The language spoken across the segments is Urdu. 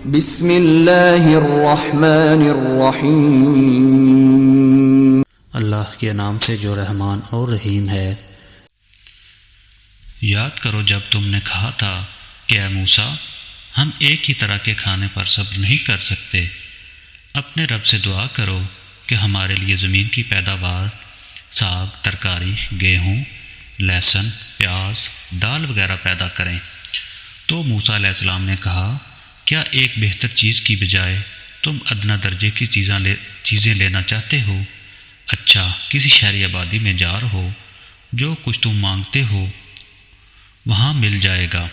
بسم اللہ الرحمن الرحیم اللہ کے نام سے جو رحمان اور رحیم ہے۔ یاد کرو جب تم نے کہا تھا کہ اے موسیٰ ہم ایک ہی طرح کے کھانے پر صبر نہیں کر سکتے، اپنے رب سے دعا کرو کہ ہمارے لیے زمین کی پیداوار، ساگ، ترکاری، گیہوں، لہسن، پیاز، دال وغیرہ پیدا کریں۔ تو موسیٰ علیہ السلام نے کہا کیا ایک بہتر چیز کی بجائے تم ادنیٰ درجے کی چیزیں لینا چاہتے ہو؟ اچھا کسی شہری آبادی میں جا رہو، جو کچھ تم مانگتے ہو وہاں مل جائے گا۔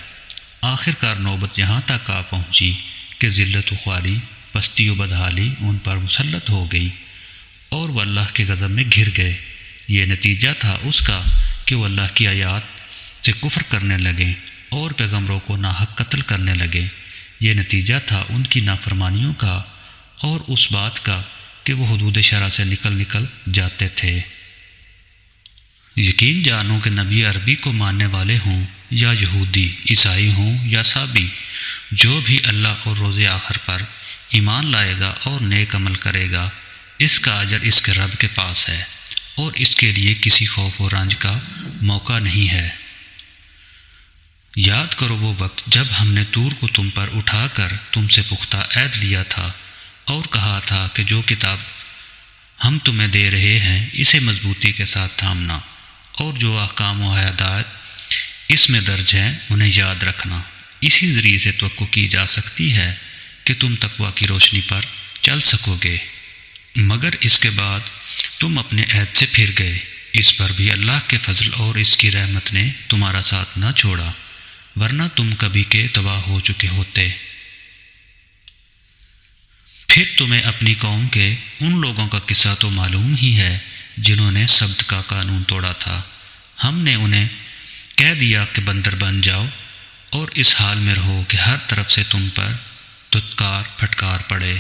آخر کار نوبت یہاں تک آ پہنچی کہ ذلت و خواری، پستی و بدحالی ان پر مسلط ہو گئی اور وہ اللہ کے غضب میں گھر گئے۔ یہ نتیجہ تھا اس کا کہ وہ اللہ کی آیات سے کفر کرنے لگے اور پیغمبروں کو ناحق قتل کرنے لگے۔ یہ نتیجہ تھا ان کی نافرمانیوں کا اور اس بات کا کہ وہ حدود شرع سے نکل جاتے تھے۔ یقین جانو کہ نبی عربی کو ماننے والے ہوں یا یہودی، عیسائی ہوں یا سابی، جو بھی اللہ اور روز آخر پر ایمان لائے گا اور نیک عمل کرے گا، اس کا اجر اس کے رب کے پاس ہے اور اس کے لیے کسی خوف و رنج کا موقع نہیں ہے۔ یاد کرو وہ وقت جب ہم نے طور کو تم پر اٹھا کر تم سے پختہ عہد لیا تھا اور کہا تھا کہ جو کتاب ہم تمہیں دے رہے ہیں اسے مضبوطی کے ساتھ تھامنا، اور جو احکام و ہدایت اس میں درج ہیں انہیں یاد رکھنا۔ اسی ذریعے سے توقع کی جا سکتی ہے کہ تم تقویٰ کی روشنی پر چل سکو گے، مگر اس کے بعد تم اپنے عہد سے پھر گئے۔ اس پر بھی اللہ کے فضل اور اس کی رحمت نے تمہارا ساتھ نہ چھوڑا، ورنہ تم کبھی کے تباہ ہو چکے ہوتے۔ پھر تمہیں اپنی قوم کے ان لوگوں کا قصہ تو معلوم ہی ہے جنہوں نے سبت کا قانون توڑا تھا۔ ہم نے انہیں کہہ دیا کہ بندر بن جاؤ اور اس حال میں رہو کہ ہر طرف سے تم پر دھتکار پھٹکار پڑے۔